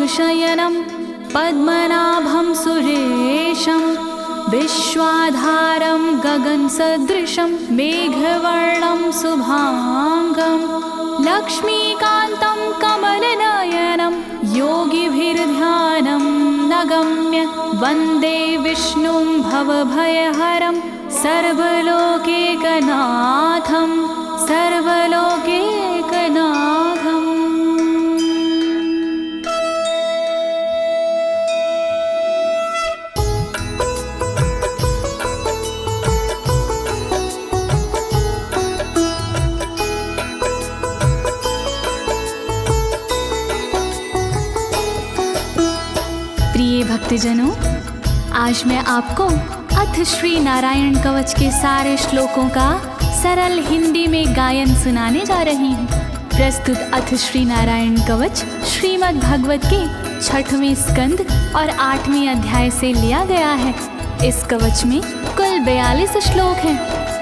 शयनं पद्मनाभं सुरेशं विश्वाधारं गगनसदृशं मेघवर्णं शुभांगं लक्ष्मीकान्तं कमलनयनं योगिभिर्ध्यानं नगम्य वन्दे विष्णुं भवभयहरं सर्वलोकैकनाथं सर्वलोकैकनाथम्। प्रिय भक्तजनों, आज मैं आपको अथ श्री नारायण कवच के सारे श्लोकों का सरल हिंदी में गायन सुनाने जा रही हूँ। प्रस्तुत अथ श्री नारायण कवच श्रीमद् भागवत के 6वें स्कंद और 8वें अध्याय से लिया गया है। इस कवच में कुल 42 श्लोक हैं।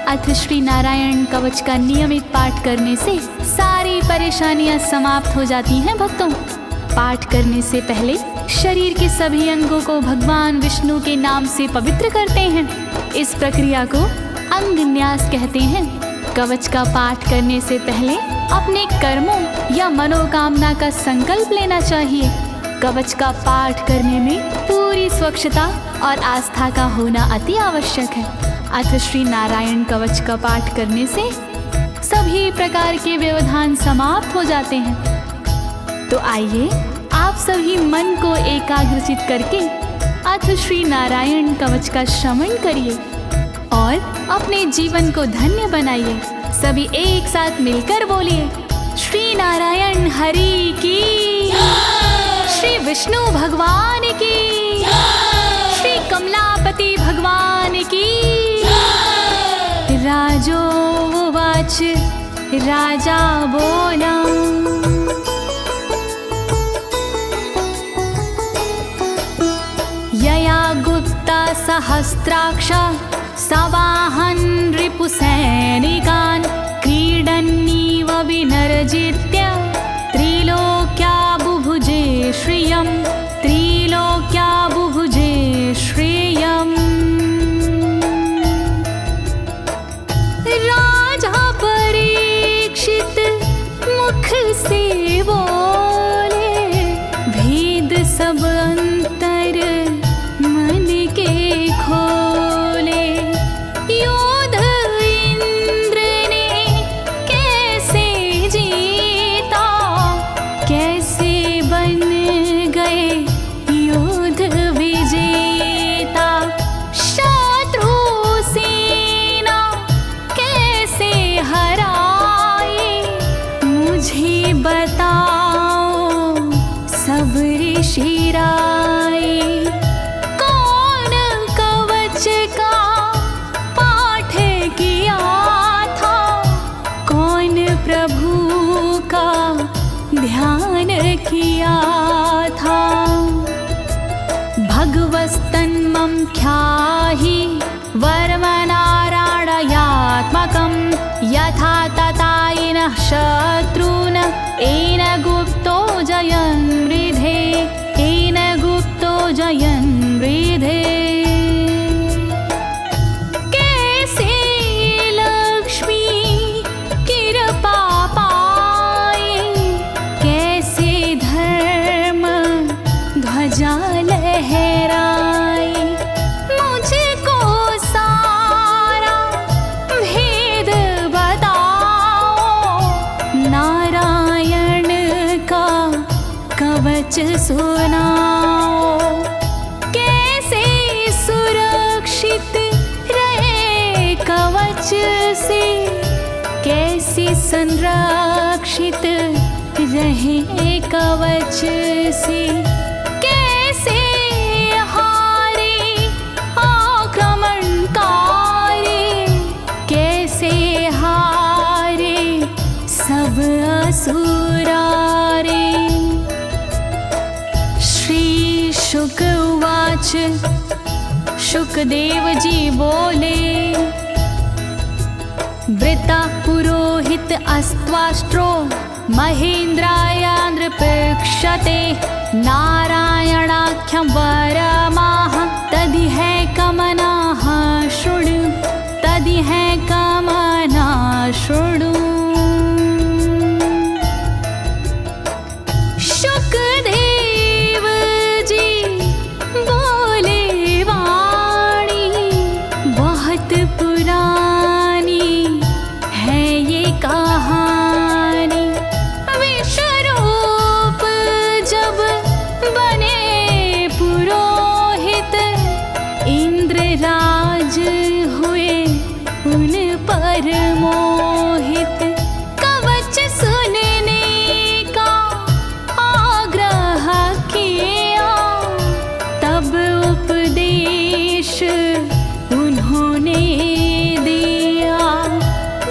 अथ श्री नारायण कवच का नियमित पाठ करने से सारी परेशानियां समाप्त हो जाती हैं। भक्तों, पाठ करने से पहले शरीर के सभी अंगों को भगवान विष्णु के नाम से पवित्र करते हैं। इस प्रक्रिया को अंग न्यास कहते हैं। कवच का पाठ करने से पहले अपने कर्मों या मनोकामना का संकल्प लेना चाहिए। कवच का पाठ करने में पूरी स्वच्छता और आस्था का होना अति आवश्यक है। अथ श्री नारायण कवच का पाठ करने से सभी प्रकार के व्यवधान समाप्त हो जाते हैं। तो आइए आप सभी मन को एकाग्रचित करके अथ श्री नारायण कवच का श्रवण करिए और अपने जीवन को धन्य बनाइए। सभी एक साथ मिलकर बोलिए, श्री नारायण हरि की, श्री विष्णु भगवान की, श्री कमलापति भगवान की। राजोवाच, राजा बोला, यया गुप्ता सहस्राक्ष सवाहन रिपुसैनिकान् क्रीडन्नीव विनर्जित्य त्रिलोक्या बुभुजे श्रियं, त्रिलोक्या बुभुजे श्रियम्। राजा परीक्षित मुख से बोले, भेद सब अंतर मन के खोले। योद्ध इंद्र ने कैसे जीता, कैसे बन गए योद्ध विजेता। शत्रु सेना कैसे हराए, मुझे बताओ सब ऋषि राय। कौन कवच का पाठ किया था, कौन प्रभु का ध्यान किया था। भगवस्तन्मं ख्याहि वर्मनारायणात्मकं यथा तथा येन शत्रून् येन गुप्तो जयन् मृधे, येन गुप्तो जयन् मृधे। कैसे लक्ष्मी कृपा पाए, कैसे धर्म ध्वजा लहराए। मुझको सारा भेद बताओ, नारायण का कवच सुनाओ। कैसे सुरक्षित रहे कवच से, कैसे संरक्षित रहे कवच से। कैसे हारे आक्रमणकारी, कैसे हारे सब असुरारे। श्री शुक उवाच, शुकदेव जी बोले, वृता पुरोहित अस्त्वाष्ट्रो महेन्द्राय नृपक्षते नारायणाख्यं वरमाह तदिह कमनाः शृणु तदिह कमना शृणु। शुकदेव जी बोले वाणी बहुत पुरानी है ये कहानी। विश्वरूप जब बने पुरोहित इंद्रराज हुए उन पर मोहित। कवच सुनने का आग्रह किया तब उपदेश उन्होंने दिया।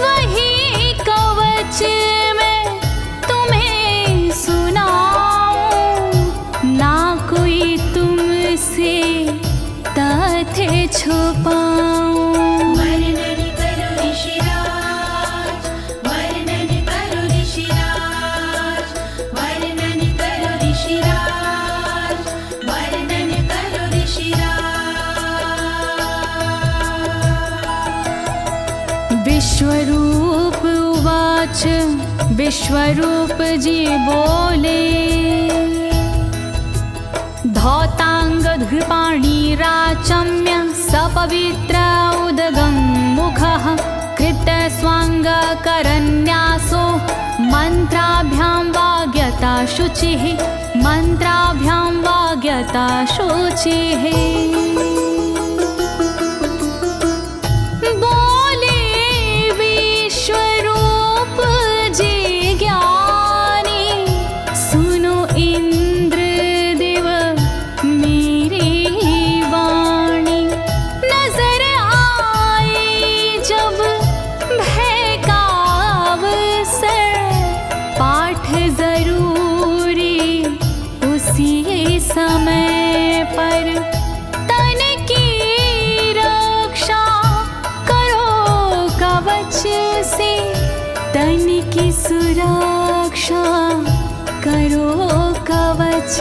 वही कवच मैं तुम्हें सुनाऊं ना कोई तुमसे तथ्य छुपाऊं। वर्णन करो ऋषिराज, वर्णन करो ऋषिराज, वर्णन करो ऋषिराज, वर्णन करो ऋषिराज। विश्वरूप उवाच विश्वरूप जी बोले। धौताङ्गधृपाणिराचम्य सपवित्र उदगं मुखः कृतस्वाङ्गकरन्यासो मन्त्राभ्यां वाग्यता शुचिः मन्त्राभ्यां वाग्यता शुचिः। बोले विश्वरूप जी ज्ञानी सुनो इंद्रदेव मेरी वाणी। नजर आई जब भय का अवसर पाठ जरूरी उसी समय पर। तन की रक्षा करो कवच से तन की सुरक्षा करो कवच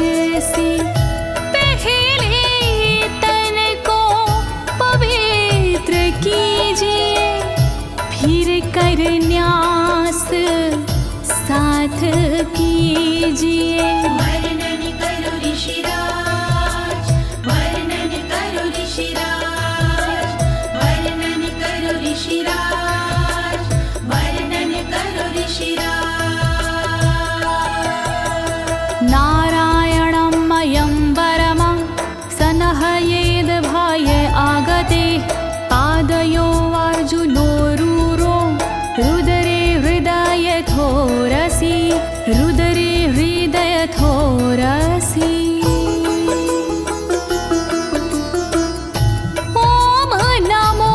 से। पहले तन को पवित्र कीजिए फिर कर न्यास साथ कीजिए। वर्णन करो ऋषिराज, वर्णन करो ऋषिराज, वर्णन करो ऋषिराज, वर्णन करो ऋषिराज। नारायणं मयं वरमं सनहयेद भय आगते। पादयो अर्जुनोरूरो रुदरे हृदयथोरसि रुदरे हृदयथोरसि। ओम नमो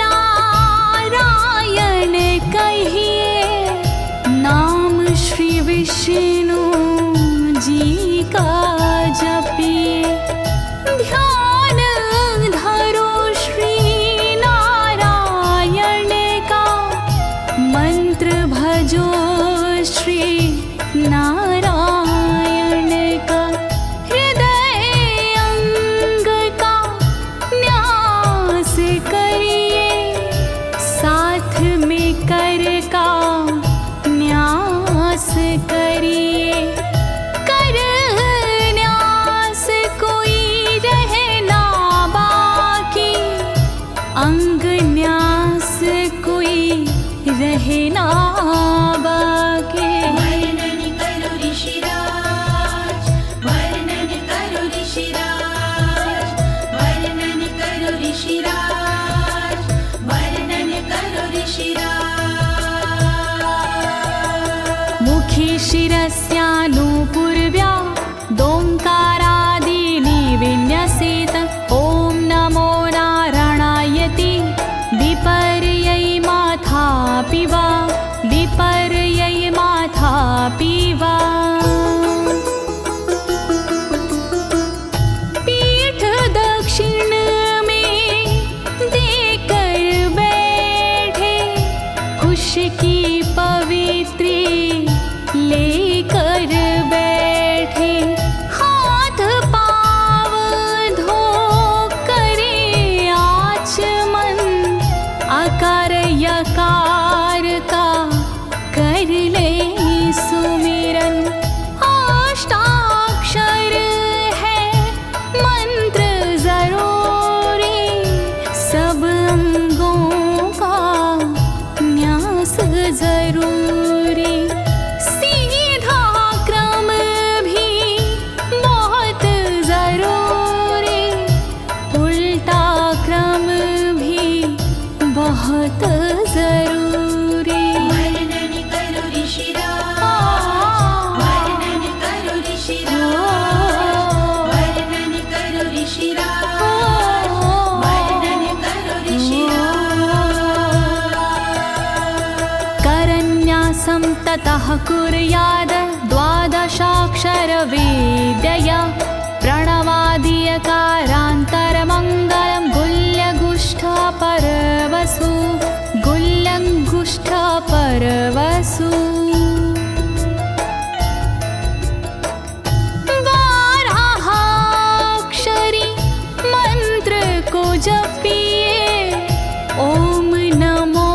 नारायण कहिए नाम श्री विष्णु जी का जपिए। ध्यान धरो श्री नारायण का मंत्र भजो श्री नारायण का। हृदय अंग का न्यास करिए साथ में कर का न्यास करिए। कर न्यास कोई रहना बाकी अंग न्यास कोई रहना बाकी। वर्णन करो ऋषिराज, वर्णन करो ऋषिराज, वर्णन करो ऋषिराज, वर्णन करो ऋषिराज। मुखी शिरस्यानुपूर्व्या दोङ्कारादीनि विन्यसेत। ॐ नमो नारायणेति विपर्यै माथापि वा विपर्यै माथापि वा। पीठ दक्षिण में देकर बैठे खुश की पवित्री लेकर बैठे। ततः कुर्याद द्वादशाक्षरविद्यया प्रणवादियकारान्तरमङ्गलं गुल्यगुष्ठपरवसु गुल्यगुष्ठपरवसु बारहाक्षरी मंत्र को जपिए ओम नमो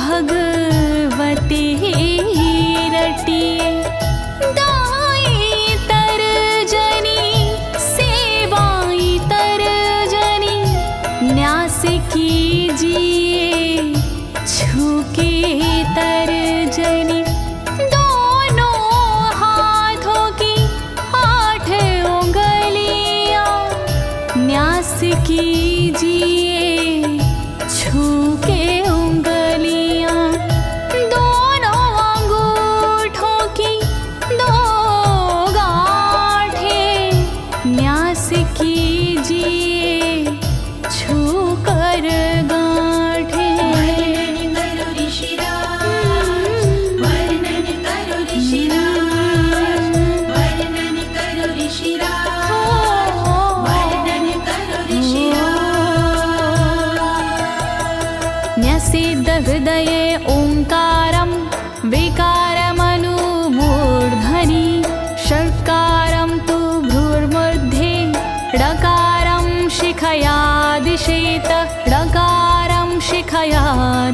भगवते रटिए दाई तरजनी सेवाई तरजनी न्यास कीजिए छूके तरजनी दोनों हाथों की 8 उंगलियां न्यास कीजिए छूके उंगलियां दोनों अंगूठों की 2 गांठें न्यास कीजिए छूकर गांठें। वर्णन करो ऋषिराज, वर्णन करो ऋषिराज, वर्णन करो ऋषिराज, वर्णन करो ऋषिराज। न्यसेद हृदये ओंकारं विकारमनुमूर्धनि षट्कारं तु भ्रूर्मध्ये ड़कारं शिखया दिशेत ड़कारं शिखया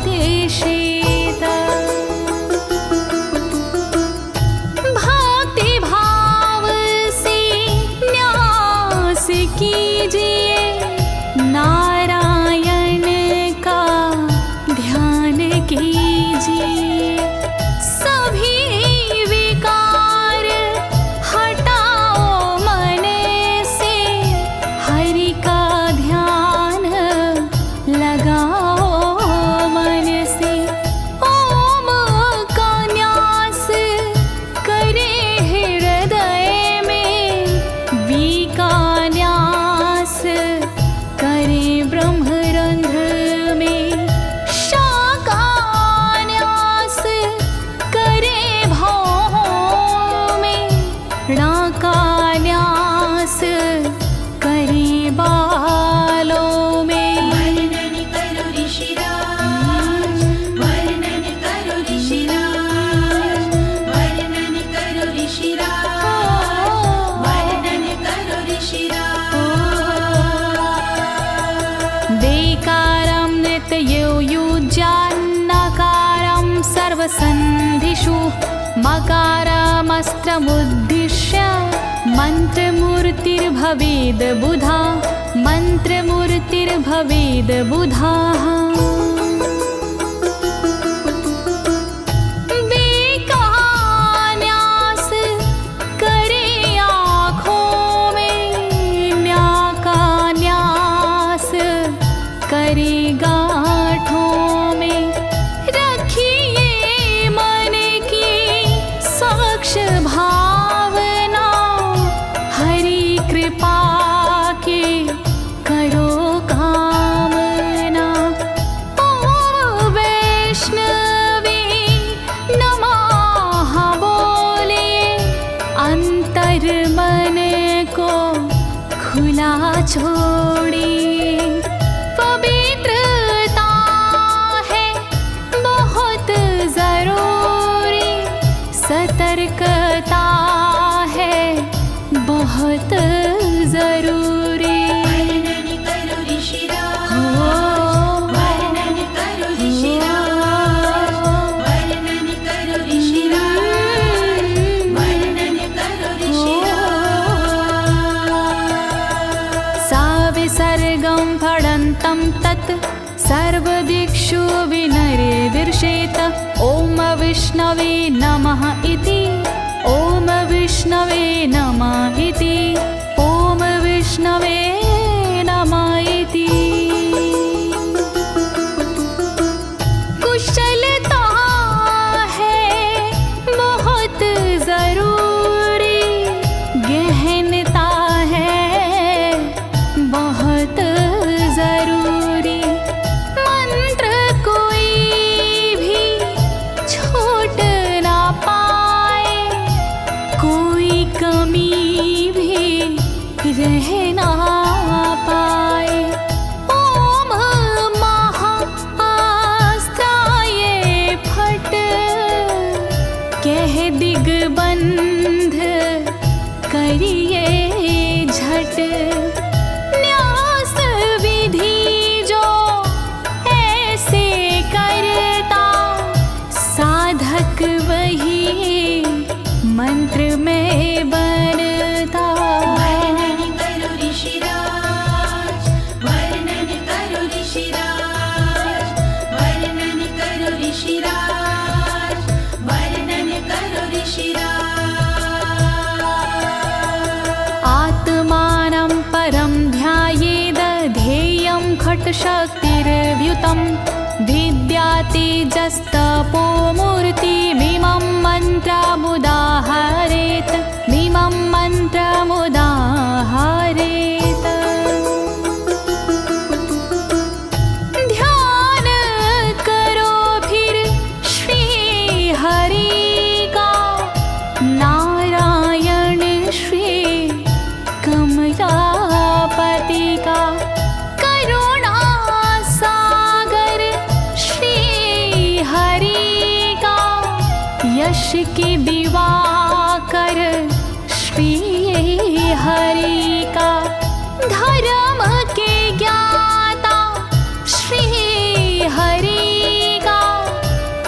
दिशेत। भक्ति भाव से न्यास कीजिए नारायण का ध्यान कीजिए सभी विकार हटाओ मन से हरि का ध्यान लगाओ मन से ओम का न्यास करे हृदय में वी का न्यास करे ब्रह्मरंध्र में शा का न्यास करे भौहों में णा का न्यास करे बालों में। वर्णन करो ऋषिराज, वर्णन करो ऋषिराज, वर्णन करो ऋषिराज, वर्णन करो ऋषिराज। देकारं नित्ययुज्यान्नकारं सर्वसन्धिषु मकारमस्त्रमुद्दिश्य मन्त्रमूर्तिर्भवेद् बुधा मन्त्रमूर्तिर्भवेद् बुधाः। न्यास करे आँखों में न्या का न्यास करे गांठों में रखिए मन की साक्ष भावना हरि कृपा के करो कामना। ओम वैष्णवे नमः बोले अंतर मन को खुला छोड़िए पवित्रता है बहुत जरूरी सतर्कता है बहुत जरूरी। वर्णन करो ऋषिराज, वर्णन करो ऋषिराज, वर्णन करो ऋषिराज, वर्णन करो ऋषिराज। सा विसर्गं फडन्तं तत् सर्वदिक्षु विनिर्दिशेत ओम विष्णवे नमः इति ओम विष्णवे नमः इति ओम विष्णवे नमः इति। कुशलता है बहुत जरूरी गहनता है बहुत जरूरी मंत्र कोई भी छोट ना कह ना पाए। ओम महाअस्त्राय फट, कह दिग्बंध करिए झट। न्यास विधि जो ऐसे करता, साधक वही मंत्र में बनता। वर्णन करो ऋषिराज, वर्णन करो ऋषिराज, वर्णन करो ऋषिराज, वर्णन करो ऋषिराज। आत्मानं परं ध्यायेद ध्येयं खट्शक्तिर्व्युतं। विद्या तेजस्तपो मूर्तिमिमं मन्त्रमुदाहरेत्, मिमं मन्त्रमुदाहरेत्। ध्यान करो फिर श्री हरि का, नारायण श्री कमलापति का। करुणा सागर श्री हरि का, यश के दिवाकर श्री हरि का। धर्म के ज्ञाता श्री हरि का,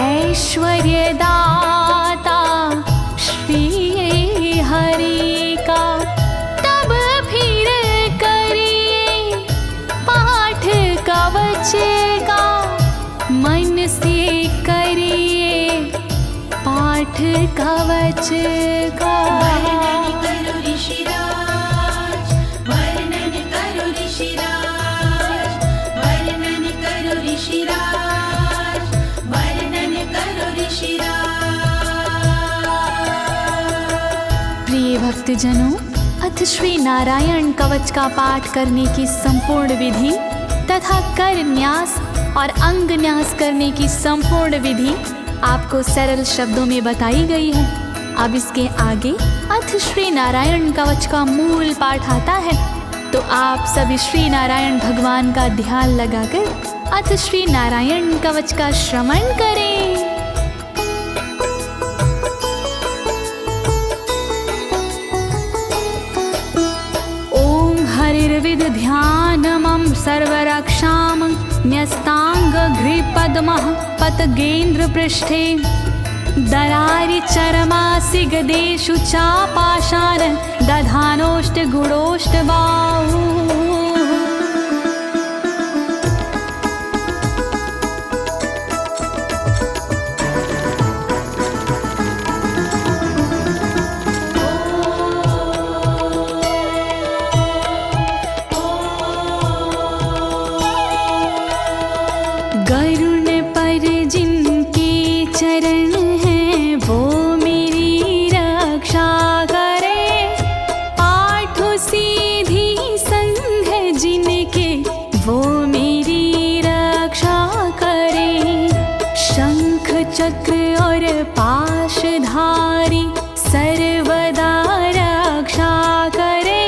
ऐश्वर्य दाता श्री हरि का। तब फिर करिए पाठ कवच का, मन से करिए पाठ कवच का। वर्णन करो ऋषिराज, वर्णन करो ऋषिराज, वर्णन करो ऋषिराज, वर्णन करो ऋषिराज। प्रिय भक्तजनों, अथ श्री नारायण कवच का पाठ करने की संपूर्ण विधि तथा कर न्यास और अंग न्यास करने की संपूर्ण विधि आपको सरल शब्दों में बताई गई है। अब इसके आगे अथ श्री नारायण कवच का मूल पाठ आता है, तो आप सभी श्री नारायण भगवान का ध्यान लगाकर अथ श्री नारायण कवच का श्रवण करें। ओम हरिर्विद ध्यानमं सर्वरक्षां न्यस्ताङ्घ्रिपद्मः पतगेन्द्र पृष्ठे। दरारि चरमासि गदेषु चापाशान दधानोष्टगुणोष्टबाहु। गरुण पर जिनके चरण हैं वो मेरी रक्षा करे। आठ सीधी संग जिनके वो मेरी रक्षा करे। शंख चक्र और पाशधारी सर्वदा रक्षा करे।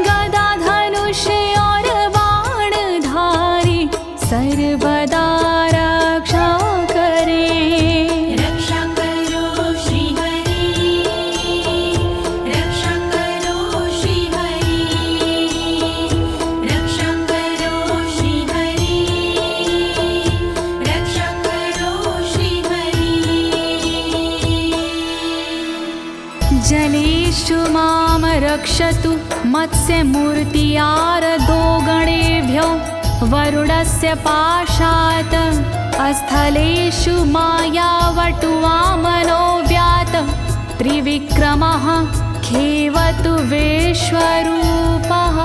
गदा धनुष और बाणधारी सर्वदा रक्षा करे। रक्षा करो श्री हरि, रक्षा करो श्री हरि, रक्षा करो श्री हरि, रक्षा करो श्री हरि। जलेषु मां रक्षतु मत्स्यमूर्तियारदो गणेभ्यो। वरुणस्य पाशात् स्थलेषु मायावटुवामनो व्यात। त्रिविक्रमः खेवतु विश्वरूपः।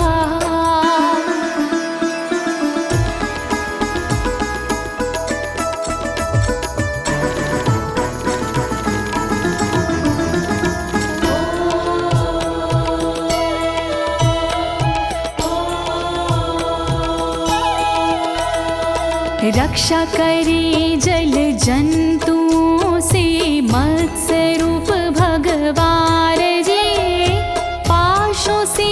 रक्षा करे जल जंतुओं से मत्स्य रूप भगवान जी। पाशों से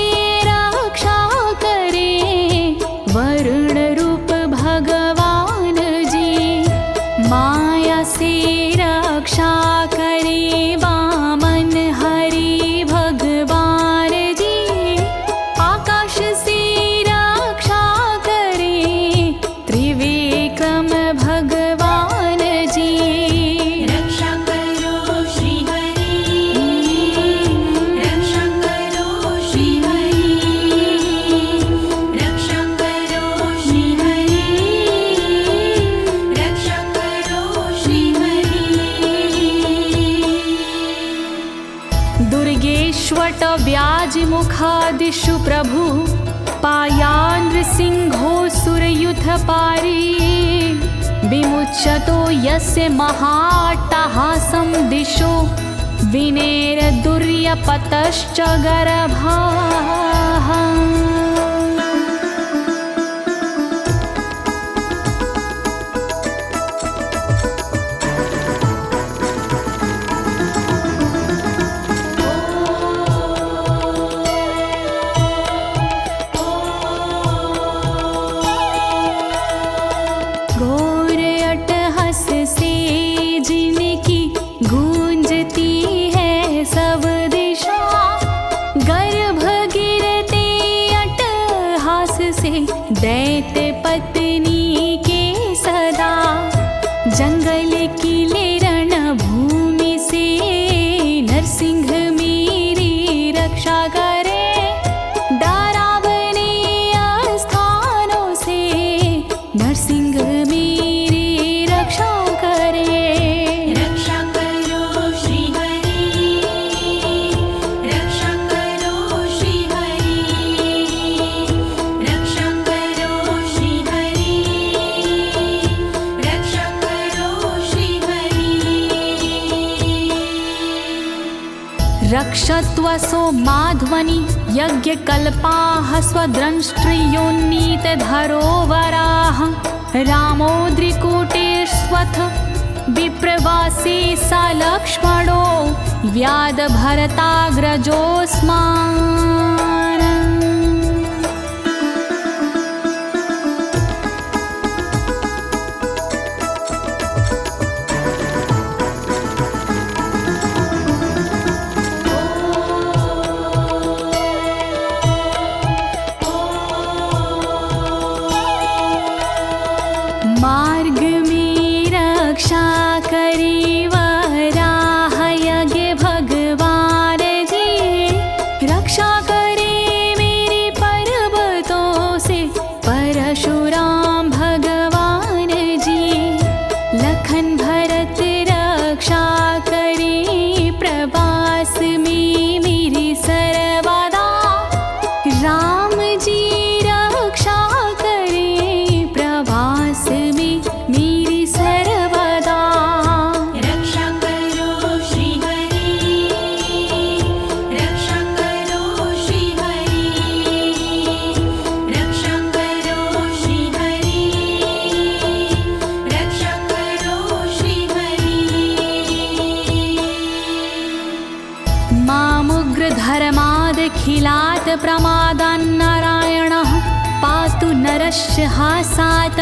दिशु प्रभु पायानृसिंहोऽसुरयुथपारी विमुच्यतो यस्य महाट्टहासं दिशो विनेरदुर्यपतश्च गर्भाः। दैत्य पत्नी के सदा जंगल किले रणभूमि से नरसिंह मेरी रक्षा करे। डरावने स्थानों से नरसिंह मेरी रक्षा करे। रक्षा करो श्री हरि, रक्षा करो श्री हरि, रक्षा करो श्री हरि, रक्षा करो श्री हरि। रक्षत्वसो माध्वनि यज्ञकल्पाः स्वद्रंष्ट्रियोन्नीतधरोवराः रामोद्रिकूटेष्वथ विप्रवासी स लक्ष्मणो व्याधभरताग्रजोऽस्मान्। मार्ग में रक्षा करी वराह यज्ञ भगवान जी, रक्षा करे मेरे पर्वतों से परशुराम भगवान जी। लखन भरत रक्षा करे प्रवास में मेरी सर्वदा, राम जी रक्षा करे प्रवास में मेरी सर्वदा। रक्षा करो श्री हरि, रक्षा करो श्री हरि, रक्षा करो श्री हरि, रक्षा करो श्री हरि। मामुग्रधर्मादखिलात् प्रमादान्नारायणः पातु नरस्य हासात्।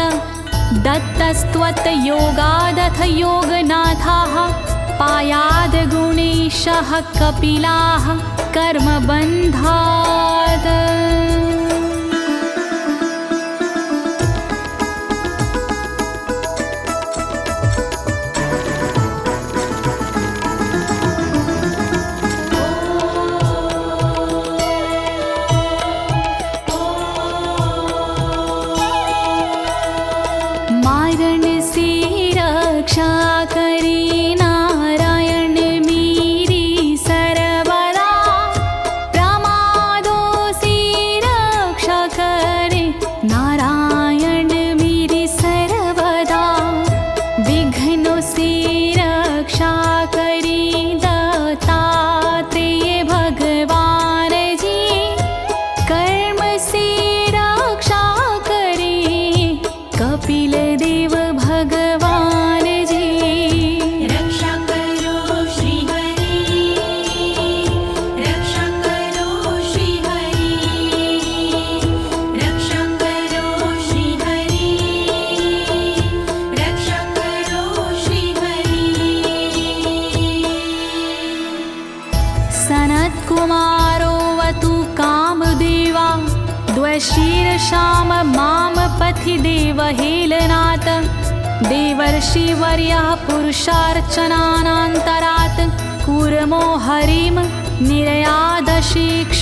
दत्तस्त्वत्योगादथ योगनाथाः पायाद् गुणेशः कपिलाः कर्मबन्धात्। मारण से रक्षा करे नारायण मेरी सर्वदा, प्रमादों से रक्षा करे नारायण मेरी सर्वदा। विघ्नों से रक्षा करे दत्तात्रेय भगवान जी, कर्म से रक्षा करे कपिल देव भगवान जी। रक्षा करो श्री हरि, रक्षा करो श्री हरि, रक्षा करो श्री हरि, रक्षा करो श्री हरि। सनत्कुमारोऽवतु कामदेवा द्वशीर्षाम माम पथि देवहेलनात्। देवर्षिवर्यः पुरुषार्चनानन्तरात् कूर्मो हरिं निर्यादशिक्षात्।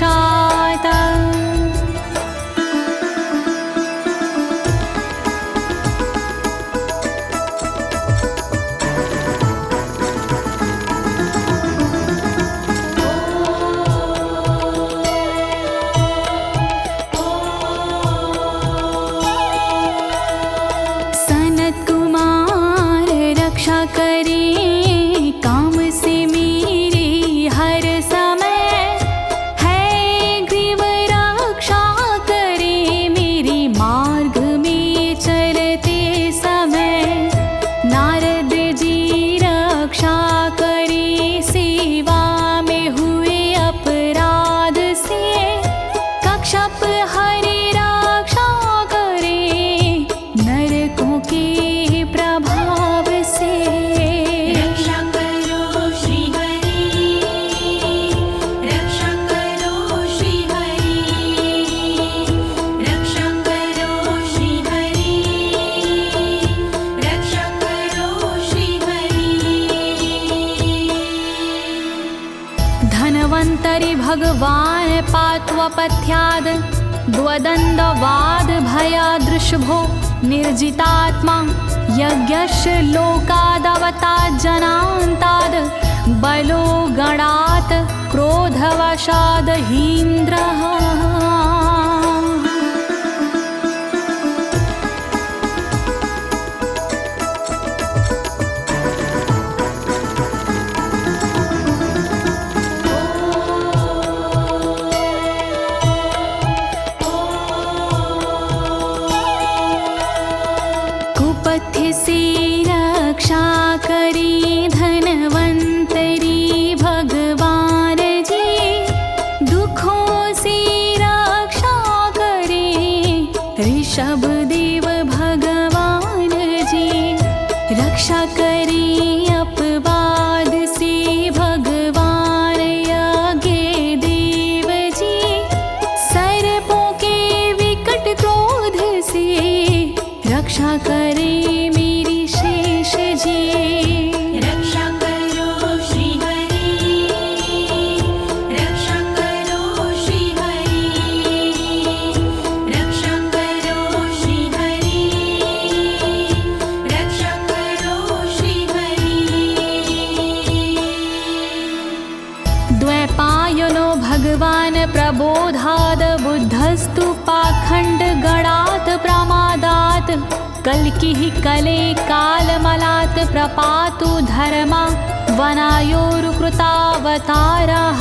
भगवान् पात्वपथ्याद् द्वदण्डवाद भयादृशभो निर्जितात्मा यज्ञस्य लोकादवतात् जनान्ताद् बलो गणात् क्रोधवशाद् हीन्द्रः। कुपथ्य से रक्षा करी धनवंतरी भगवान जी, दुखों से रक्षा करे ऋषभ देव भगवान जी। रक्षा करी अपवाद से भगवान यज्ञ देव जी, सर्पों के विकट क्रोध से रक्षा करे मेरी शेष जी। रक्षा करो श्री हरि, रक्षा करो श्री हरि, रक्षा करो श्री हरि, रक्षा करो श्री हरि। द्वैपायनो भगवान् प्रबोधाद् बुद्धस्तु पाखण्ड गणात् प्रमादात् कल्किः कले कालमलात् प्रपातु धर्मा वनायोरुकृतावतारः।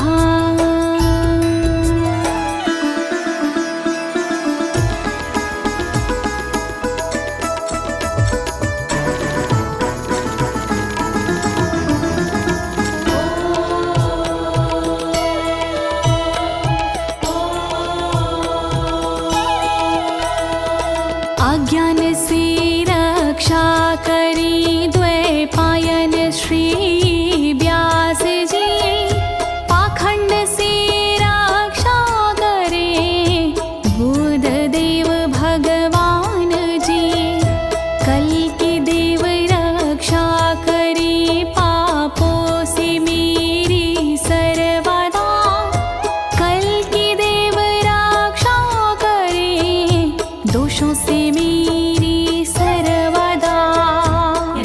अज्ञान से रक्षा करी द्वैपायन श्री व्यास जी, पाखंड से रक्षा करे बुध देव भगवान जी। कल्कि देव रक्षा करी पापों से मेरी सर्वदा, कल्कि देव रक्षा करे दोषों से मेरी सर्वदा।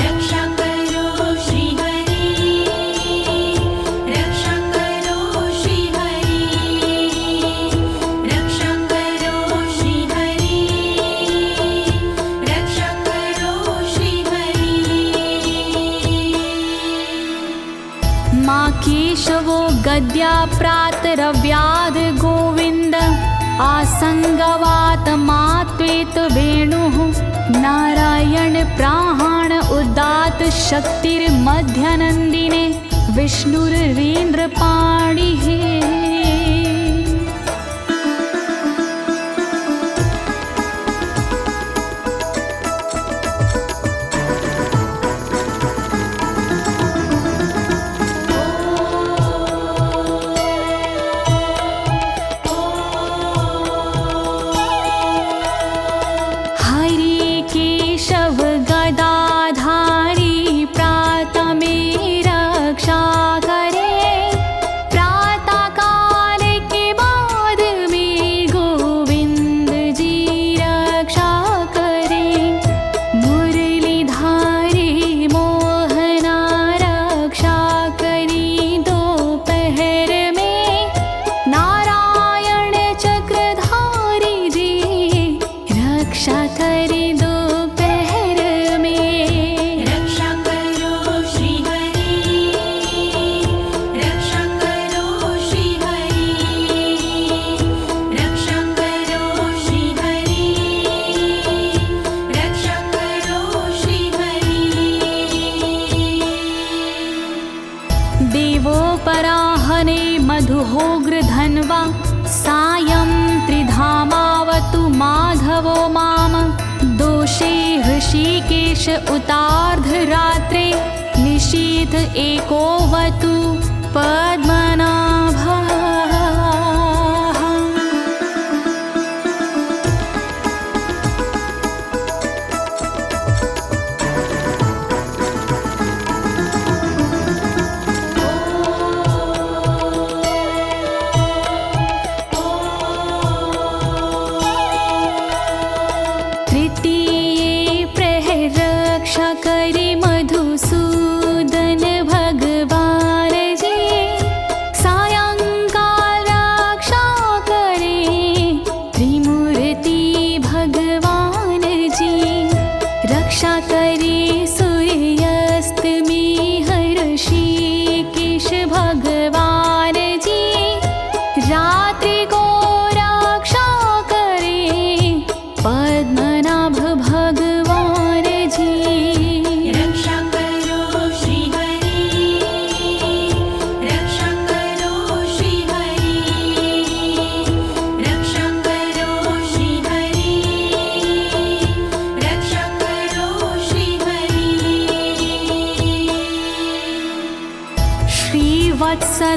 रक्षा करो श्री हरि, रक्षा करो श्री हरि, रक्षा करो श्री हरि, रक्षा करो श्री हरि। माँ केशवो गद्या प्रातरव्याद गोविन्द, आसंगवात मात्वेत वेणुः नारायण प्राण उदात शक्तिर्मध्यनन्दिने विष्णुरेन्द्रपाणिः। हरि केशव गदाधारी प्रातमे रक्षा करे, प्रातः काल के बाद में गोविंद जी रक्षा करे। मुरलीधारी मोहना रक्षा करी दोपहर में, नारायण चक्रधारी जी रक्षा करे दोपहर में। रक्षा करो श्री हरि, रक्षा करो श्री हरि, रक्षा करो श्री हरि, रक्षा करो श्री हरि। देवोपराहने मधुहोग्र धन्वा, सायं त्रिधामावतु माधवो माम। दोषे ऋषिकेश उतार्धरात्रे, निशीथ एकोवतु पद्मनाभः।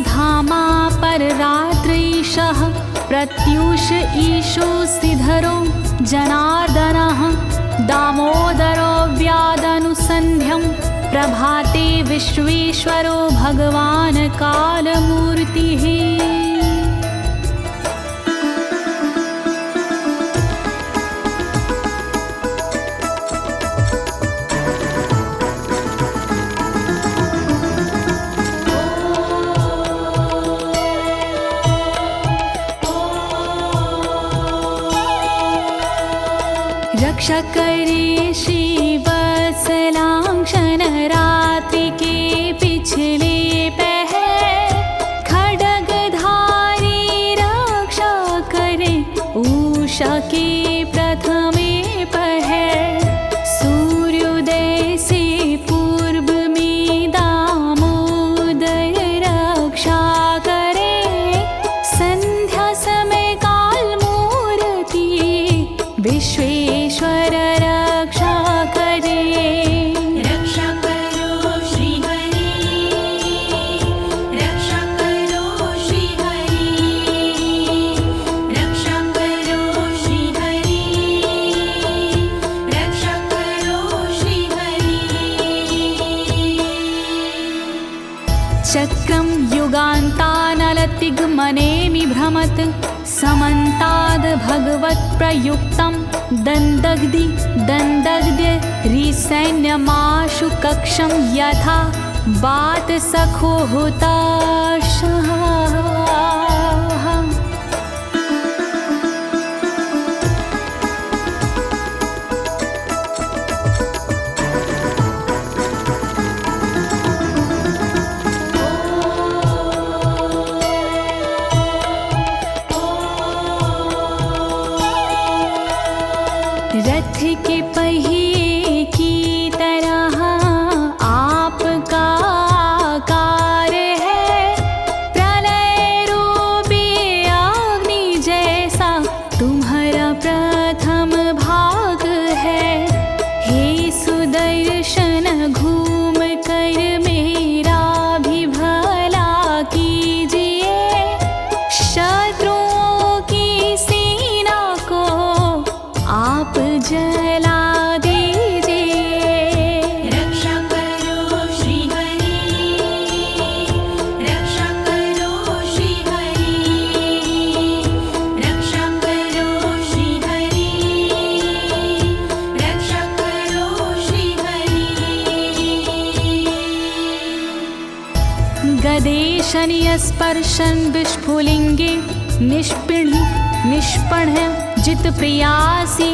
धामा पर रात्रीशः प्रत्यूष ईशो सिधरो जनार्दनः दामोदरो व्यादनुसन्ध्यं प्रभाते विश्वेश्वरो भगवान् कालमूर्तिः। रक्षा करे श्रीवत्सलांक्षण रात्रि के पिछले पहर खड्गधारी रक्षा करे उषा के प्रथमे पहर सूर्योदय से पूर्व में दामोदर रक्षा करे संध्या समय काल मूर्ति विश्वेश्वर रक्षा करे। रक्षा करो श्री हरि, रक्षा करो श्री हरि, रक्षा करो श्री हरि, रक्षा करो श्री हरि। चक्रं युगान्तानलतिग्मनेमि भ्रमत् समन्ताद् भगवत्प्रयुक्तं दन्दग्ध्य रिसैन्यमाशु कक्षं यथा वातसखो हुताशः। रथ के पहिए की तरह आपका आकार है, प्रलय रूपी अग्नि जैसा तुम्हारा प्रथम भाग है। हे सुदर्शन घूम कर मेरा भी भला कीजिए, शत्रुओं की सेना को आप जला दीजिए। रक्षा करो श्री हरि, रक्षा करो श्री हरि, रक्षा करो श्री हरि, रक्षा करो श्री हरि। गदेशनीय स्पर्शन विस्फुलिंगे निष्पण जित प्रियासी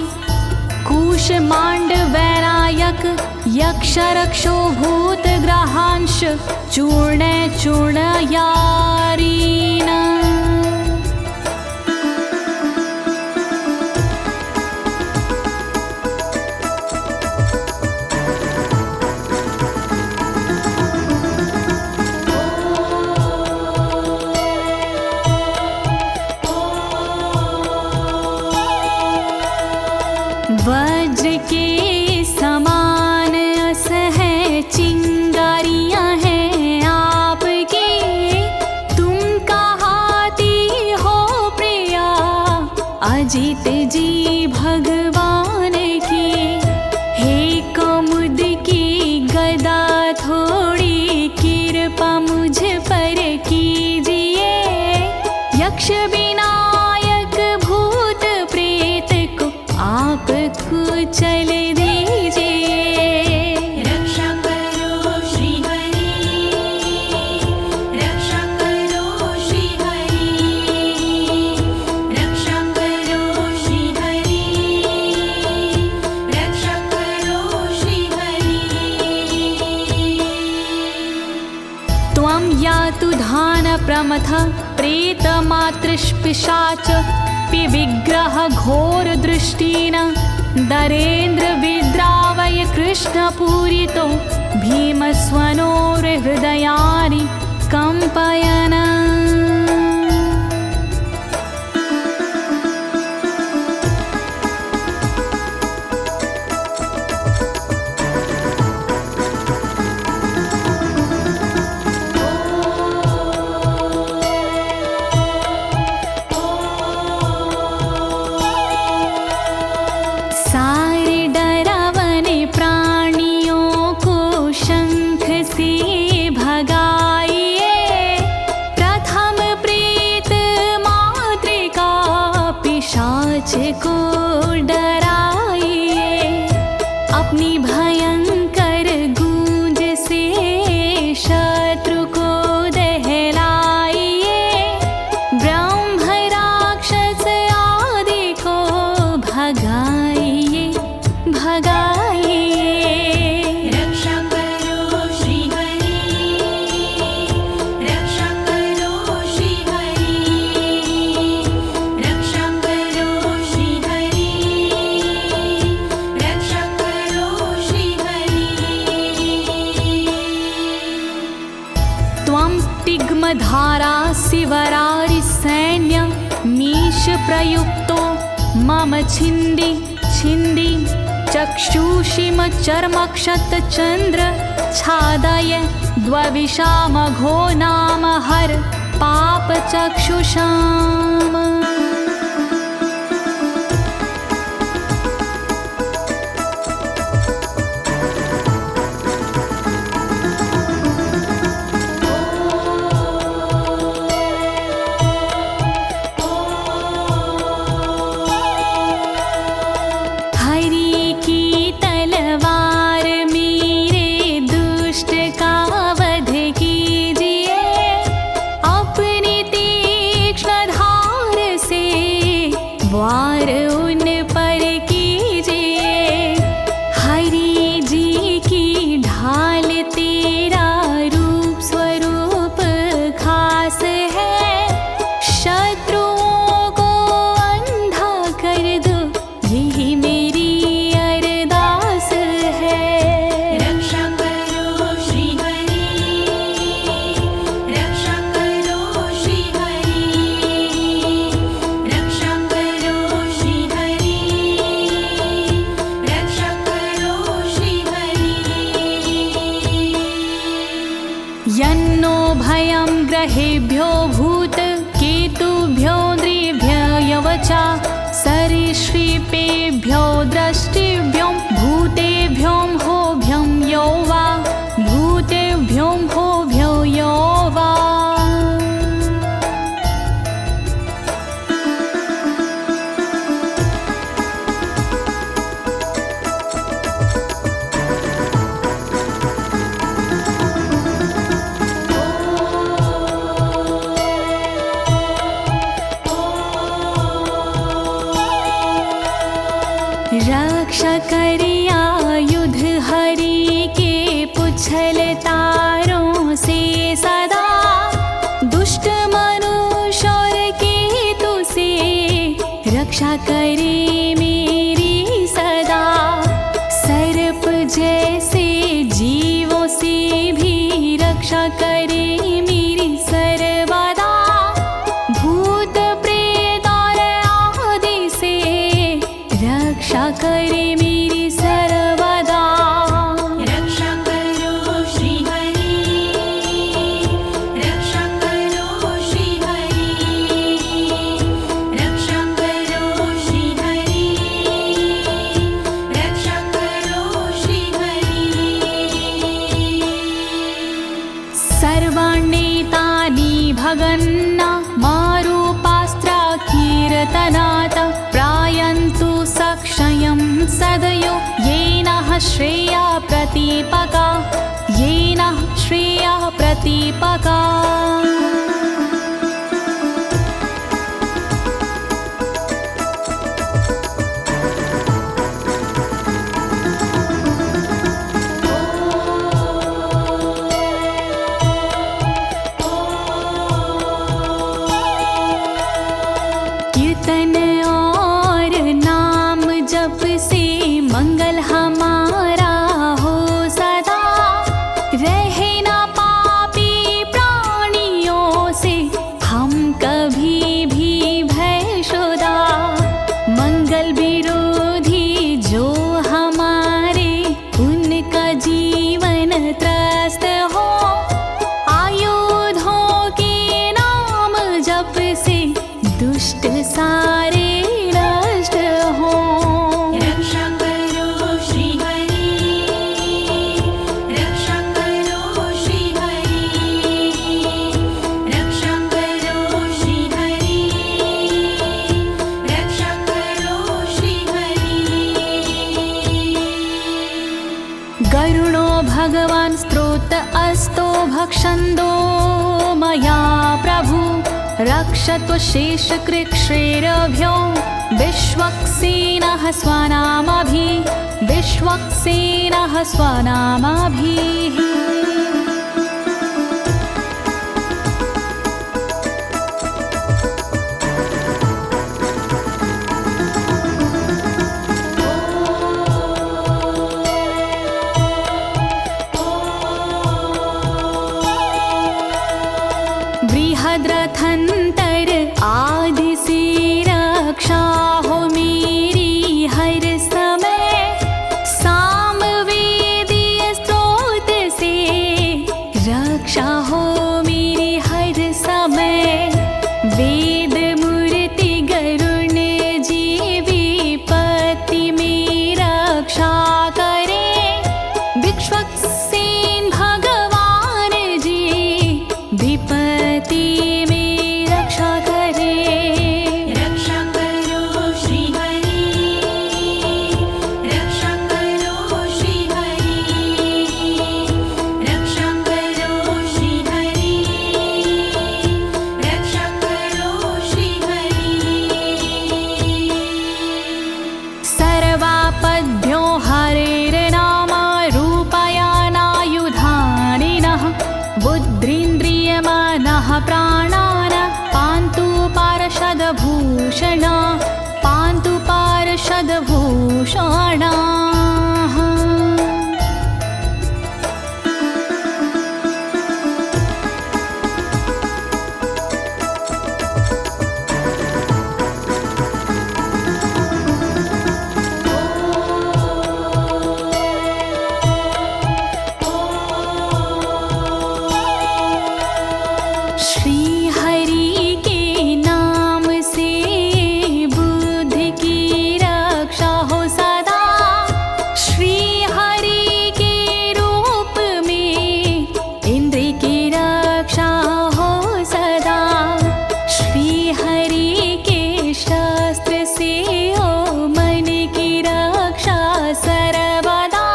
कुश मांड वैरायक यक्ष रक्षो भूत ग्रहांश चूर्ण यारीना। वज्र के समान अस है चिंगारियां हैं आपकी, तुम कहाती हो प्रिया अजित जी भगवान की। हे कमुद की गदा थोड़ी कृपा मुझ पर कीजिए, यक्ष विनायक भूत प्रेत को आप कुचल दीजिए। रक्षा करो श्री हरि, रक्षा करो श्री हरि, रक्षा करो श्री हरि, रक्षा करो श्री हरि। त्वं यातु धान प्रमथ प्रेत मातृपिशाच विग्रह घोर दृष्टिन दरेन्द्र विद्रावय कृष्ण पूरितो भीमस्वनोर हृदयानि कंपयन। भगाइए भगाइए। रक्षा करो श्री हरि, रक्षा करो श्री हरि, रक्षा करो श्री हरि, रक्षा करो श्री हरि। त्वं तिग्मधारा शिवरारि सैन्य मीश प्रयुक्तो मम छिन्दी छिन्दी चक्षुषीम चर्मक्षत चन्द्र छादय द्वविषामघो नाम हर पाप चक्षुषाम। वार उन पर कीजिए, हरि जी की ढाल तेरा रूप स्वरूप खास है, शत्रुओं को अंधा कर दो यही मेरी अरदास है। रक्षा करो श्री हरि, रक्षा करो श्री हरि, रक्षा करो श्री हरि, रक्षा करो श्री हरि। यन्नो भयं ग्रहेभ्यो भूत केतुभ्यो नृभ्ययवचा सरीसृपेभ्यो दृष्टिभ्यो भूतेभ्यो होभ्यं यो वा भूतेभ्यो होभ्यो यो वा। रक्षा करिया युद्ध हरि के पुछल तारों से सदा, दुष्ट मनुष्य और केतु से रक्षा करे मेरी सदा। सर्प जैसे जीवों से भी रक्षा करे मेरी सर्वदा, भूत प्रेत और आदि से रक्षा करे मेरी सर्वदा। रक्षा करो श्री हरि, रक्षा करो श्री हरि, रक्षा करो श्री हरि, रक्षा करो श्री हरि। सर्वाण्येतानि भगन्ना मारूपास्त्रा कीर्तनात् प्रायन्तु सक्षयं सदयो येन श्रेया प्रतीपका, येन श्रेया प्रतीपका। कीर्तन और नाम जप से मंगल हमारा हो सदा, रहे ना पापी प्राणियों से हम कभी भी भयशुदा। मंगल विरोधी जो हमारे उनका जीवन त्रस्त हो, आयुधों के नाम जप से दुष्ट सारे नष्ट हो। रक्षा करो श्री हरि, रक्षा करो श्री हरि, रक्षा करो श्री हरि, रक्षा करो श्री हरि। गरुणो भगवान् स्तोत्र अस्तो भक्षन्दो मया प्रभु, रक्षत्व शेषकृच्छ्रेरभ्यो विश्वक्सेनः स्वनामभिः बृहद्रथंतर आदि से रक्षा हो मेरी हर समय, सामवेदीय स्रोत से रक्षा हो मेरी हर समय। वेद मूर्ति गरुण जी विपत्ति में रक्षा करे, विश्वक्सेन भगवान जी विपत्ति में रक्षा करे। रक्षा करो श्री हरि, रक्षा करो श्री हरि, रक्षा करो श्री हरि, रक्षा करो श्री हरि। सर्वापद्भ्यो हरेर्नाम रूपयानायुधानिनः, बुद्धिन्द्रियमनः प्राणान् पान्तु पार्षदभूषण, पान्तु पार्षदभूषणाः। श्री हरि के नाम से बुद्धि की रक्षा हो सदा, श्री हरि के रूप में इंद्रिय की रक्षा हो सदा, श्री हरि के शस्त्र से हो मन की रक्षा सर्वदा,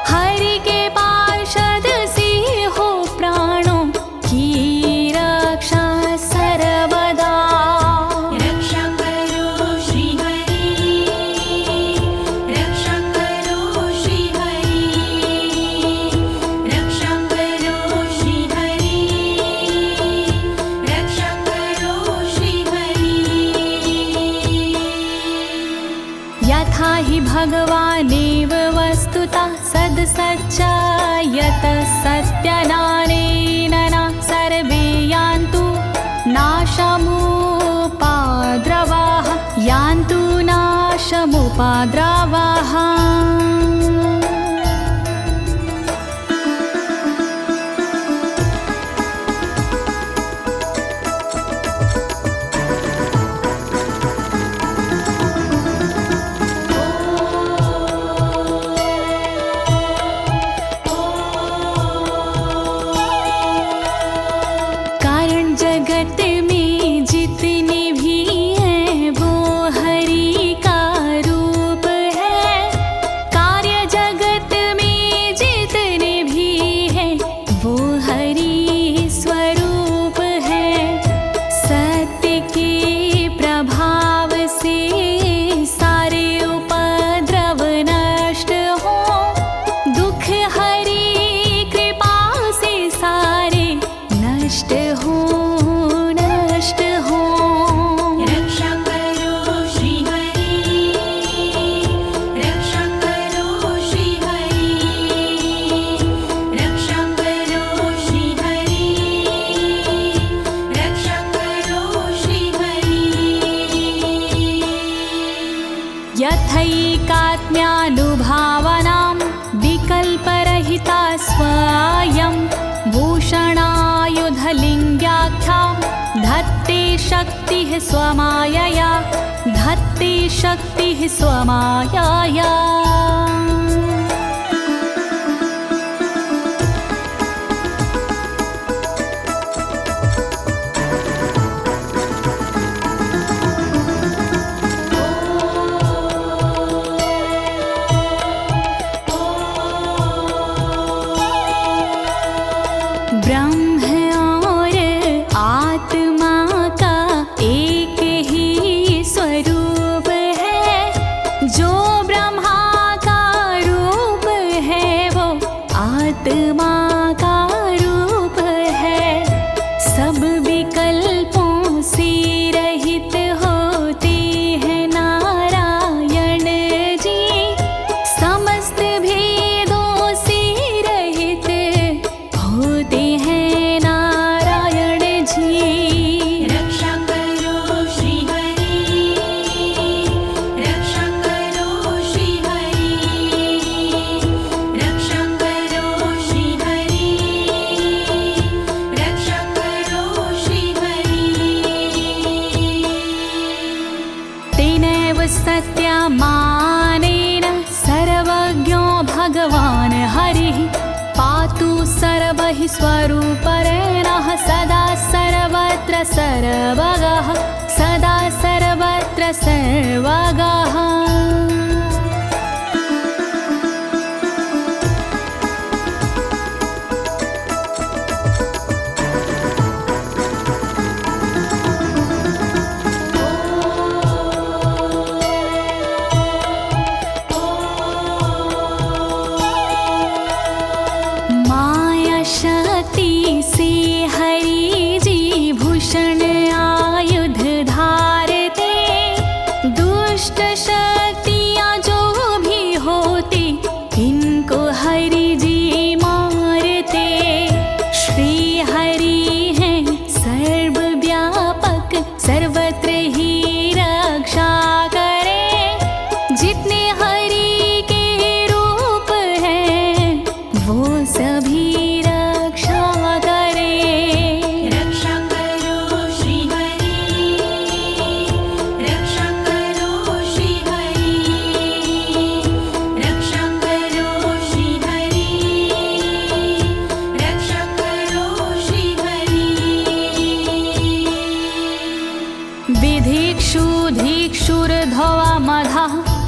हरि के पार्षद से हो प्राणों की रक्षा सर्वदा। रक्षा करो श्री हरि, रक्षा करो श्री हरि, रक्षा करो श्री हरि, रक्षा करो श्री हरि। यथा हि भगवानेव वस्तुतः सद्सच्चायतः सत्यनानेन न सर्वे यान्तु नाशमुपाद्रवाः, यान्तु नाशमुपाद्रवाः। कारण जगत में जितने भी हैं वो हरि का रूप है, कार्य जगत में जितने भी हैं वो हरि स्वरूप है। सत्य के प्रभाव से सारे उपद्रव नष्ट हो, दुख हरि कृपा से सारे नष्ट हो, नष्ट हो। रक्षा करो श्री हरि, रक्षा करो श्री हरि, रक्षा करो श्री हरि, रक्षा करो श्री हरि। यथैकात्म्यानुभावनां विकल्परहिता स्वयं भूषणायुधलिङ्ग्याख्या, धत्ते शक्तिः स्वमायया, धत्ते शक्तिः स्वमायया। ब्रह्म और आत्मा का एक ही स्वरूप मानेन सर्वज्ञो भगवान् हरिः पातु सर्वैः स्वरूपेण सदा सर्वत्र सर्वगः सदा सर्वत्र सर्वगः।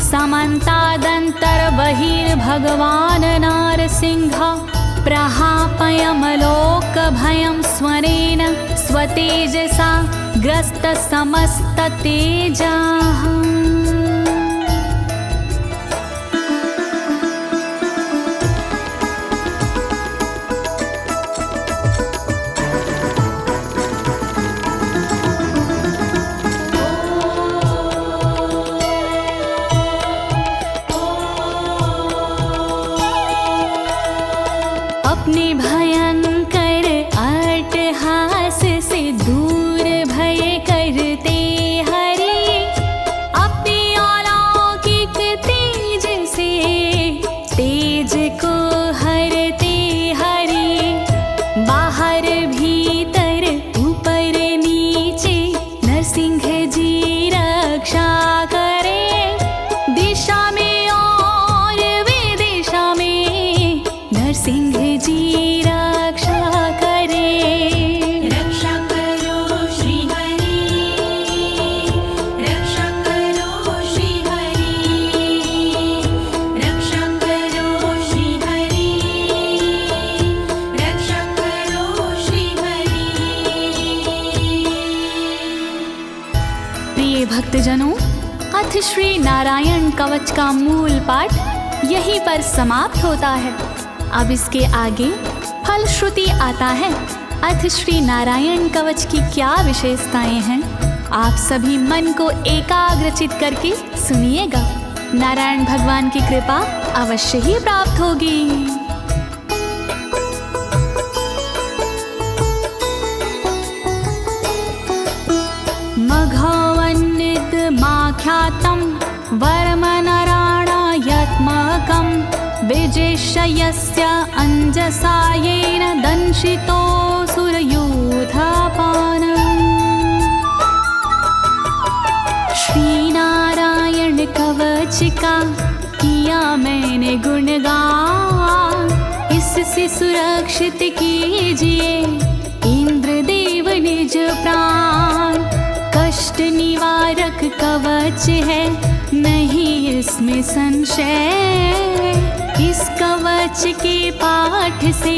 समन्तादन्तर्बहिर्भगवान् नारसिंहः प्रहापयमलोकभयं स्वरेण स्वतेजसा ग्रस्तसमस्ततेजाः। अपने भयंकर अट्टहास से दूर भय करते हरि अपने अलौकिक तेज से तेज को हरते हरि बाहर भीतर ऊपर नीचे नरसिंह जी रक्षा करे दिशा में और विदिशा में नरसिंह जी रक्षा करे। रक्षा करो श्री हरि रक्षा करो श्री हरि रक्षा करो श्री हरि रक्षा करो श्री हरि। प्रिय भक्तजनों, अथ श्री नारायण कवच का मूल पाठ यहीं पर समाप्त होता है। अब इसके आगे फलश्रुति आता है। अथ श्री नारायण कवच की क्या विशेषताएं हैं, आप सभी मन को एकाग्रचित करके सुनिएगा। नारायण भगवान की कृपा अवश्य ही प्राप्त होगी। मघवन्नित माख्यातं वर्मनराणायत्मकं विजेशयस्य अंजसायेन दंशितोऽसुरयूथपानम्। श्री नारायण कवच का किया मैंने गुणगान, इससे सुरक्षित कीजिए इंद्रदेव निज प्राण। कष्ट निवारक कवच है नहीं इसमें संशय, इस कवच के पाठ से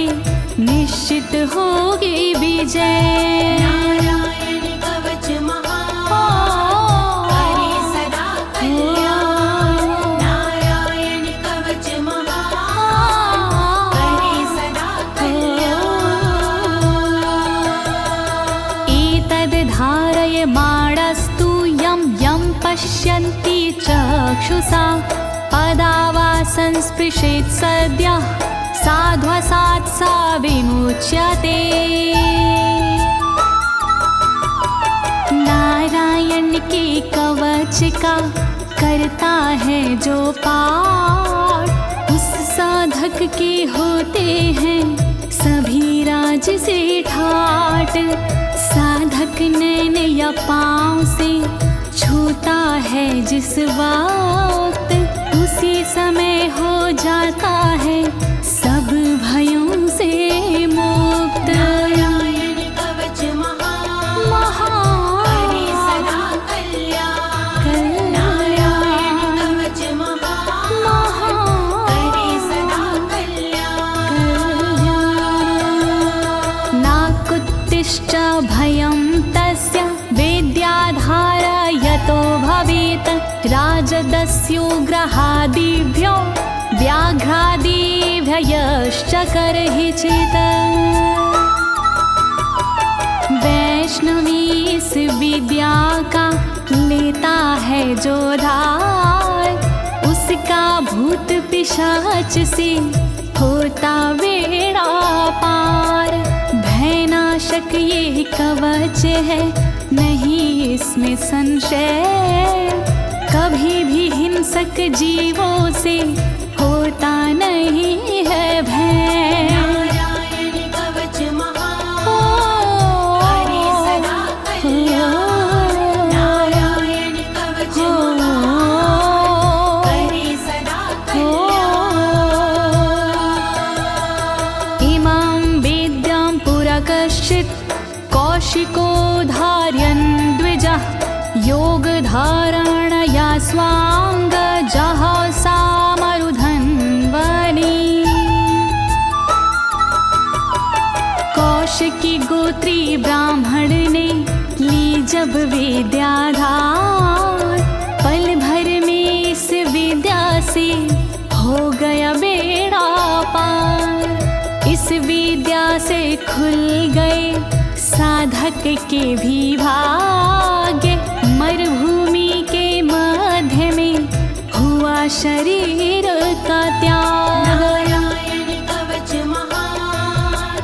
निश्चित होगी विजय। नारायण कवच महान करे सदा कल्याण नारायण कवच महान करे सदा कल्याण। एतद् धारय माणस्तु यं यं पश्यन्ति चक्षुषा पदावा संस्पृशेत् सद्यः साध्वसात् सा विमुच्यते। नारायण के कवच का करता है जो पाठ, उस साधक के होते हैं सभी राज से ठाट। साधक नैन या पाँव से छूता है जिस बार उसी समय हो जाता है सब भयों से मुक्त। नारायण कवच महान करे सदा कल्याण। नारायण कवच महान करे सदा कल्याण। नाकुत्तिश्च भयं तस्य वेद्याधारयतो भवेत् राजदस्युग्रहादिभ्यो व्याघ्रादिभ्यश्च करहिचित्। वैष्णवी इस विद्या का लेता है जो धार, उसका भूत पिशाच से होता बेड़ा पार। भयनाशक ये कवच है नहीं इसमें संशय, कभी भी हिंसक जीवों से होता नहीं है भय। नारायण कवच महान करे सदा कल्याण। नारायण कवच महान करे सदा कल्याण। इमां वेद्यां पुरा कश्चित् कौशिको धारयन् द्विजः, योगधारणया स्वाङ्गजः सामरुधन्वने। कौशिकी गोत्री ब्राह्मण ने ली जब विद्याधार, पल भर में इस विद्या से हो गया बेड़ा पार। इस विद्या से खुल गए साधक के भी भाग्य, मरुभूमि के मध्य में हुआ शरीर का त्याग। नारायण कवच महान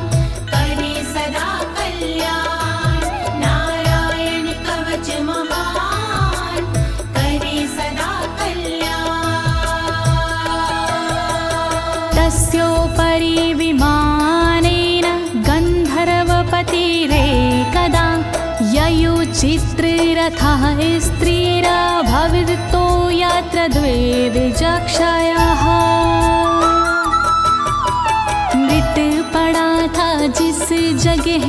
करे सदा कल्याण। नारायण कवच महान करे सदा कल्याण। तस्योपरि विमानेन गन्धर्वपतिरेकदा, ययुचित्ररथः स्त्रीरभवितो यत्र द्वे विचक्षयः। मृत पड़ा था जिस जगह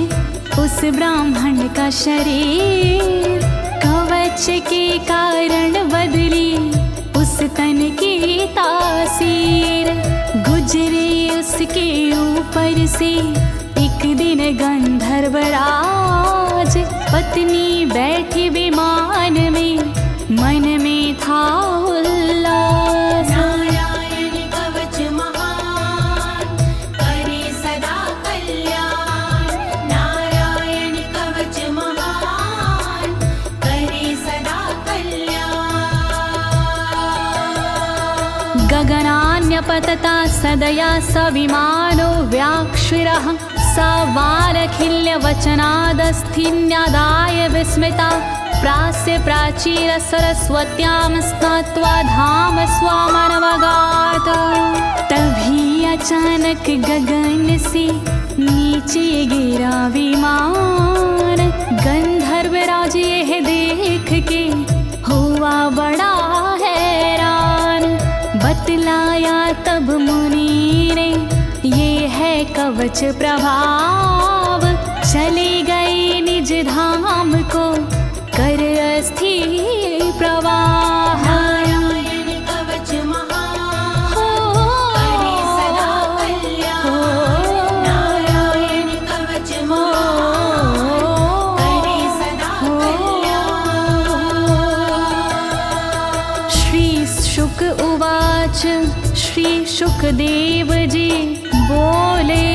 उस ब्राह्मण का शरीर, कवच के कारण बदली उस तन की तासीर। गुजरे उसके ऊपर से एक दिन गंधर्वराज, पत्नी बैठी विमान में मन में था उल्लास। नारायण कवच महान करे सदा कल्याण। नारायण कवच महान करे सदा कल्याण। गगनान्यपतता सदया स विमानो व्याक्षिरः, स वालखिल्यवचनादस्थिन्यादाय विस्मिता, प्रास्य प्राचीर सरस्वत्यां स्नात्वा धाम स्वामनवगात। तभी अचानक गगन से नीचे गिरा विमान, गंधर्वराज यह देख के हुआ बड़ा हैरान। बतलाया तब मुनि ने ये है कवच प्रभाव, चले गए निज धाम को कर अस्थिर प्रवाह। नारायण कवच महान करे सदा कल्याण। नारायण कवच महान करे सदा कल्याण। श्री शुक उवाच, श्री शुकदेव जी बोले,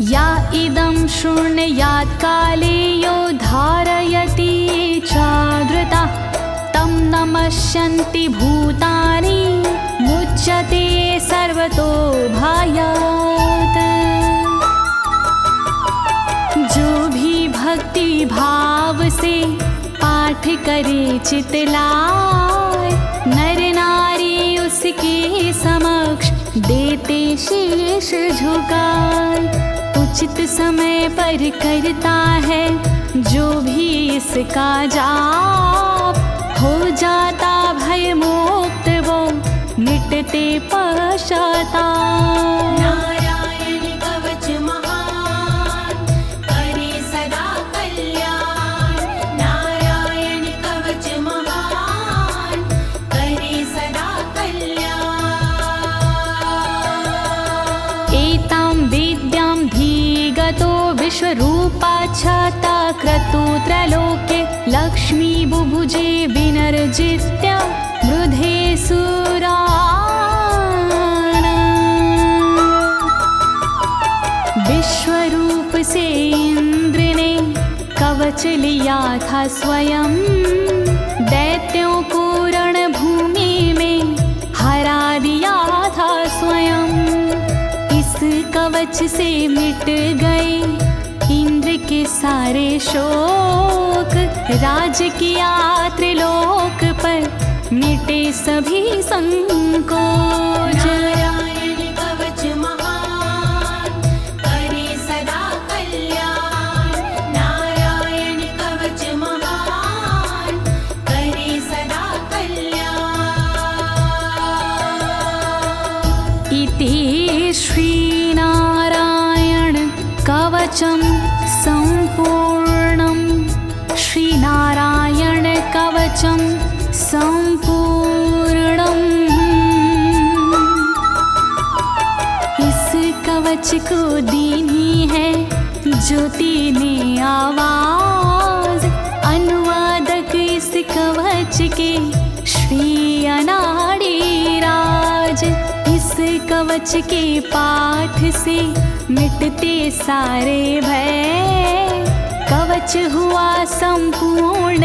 या इदं शृणुयात् काले यो धारयति चादृता, तं नमस्यन्ति भूतानि मुच्यते सर्वतो भयात्। जो भी भक्ति भाव से पाठ करे चितलाय, नर नारी उसके समक्ष देते शीश झुकाए। उचित समय पर करता है जो भी इसका जाप, हो जाता भय मोक्ष विश्वरूपा छाता क्रतु त्रलोके लक्ष्मी बुभुजे विनर्जित्य मृधे सुराना। विश्वरूप से इंद्र ने कवच लिया था स्वयं, दैत्यों को रणभूमि में हरा दिया था स्वयं। इस कवच से मिट गए इंद्र के सारे शोक, राज किया त्रिलोक पर मिटे सभी संकोच। नारायण कवच महान करे सदा कल्याण, नारायण कवच महान करे सदा कल्याण। इति श्रीनारायण कवचं सम्पूर्णं, श्रीनारायण कवचं सम्पूर्णम्। इस कवच को दीनी है ज्योति ने आवाज, अनुवादक इस कवच के श्री अनाड़ी राज। इस कवच के पाठ से मिटते सारे भय, कवच हुआ संपूर्ण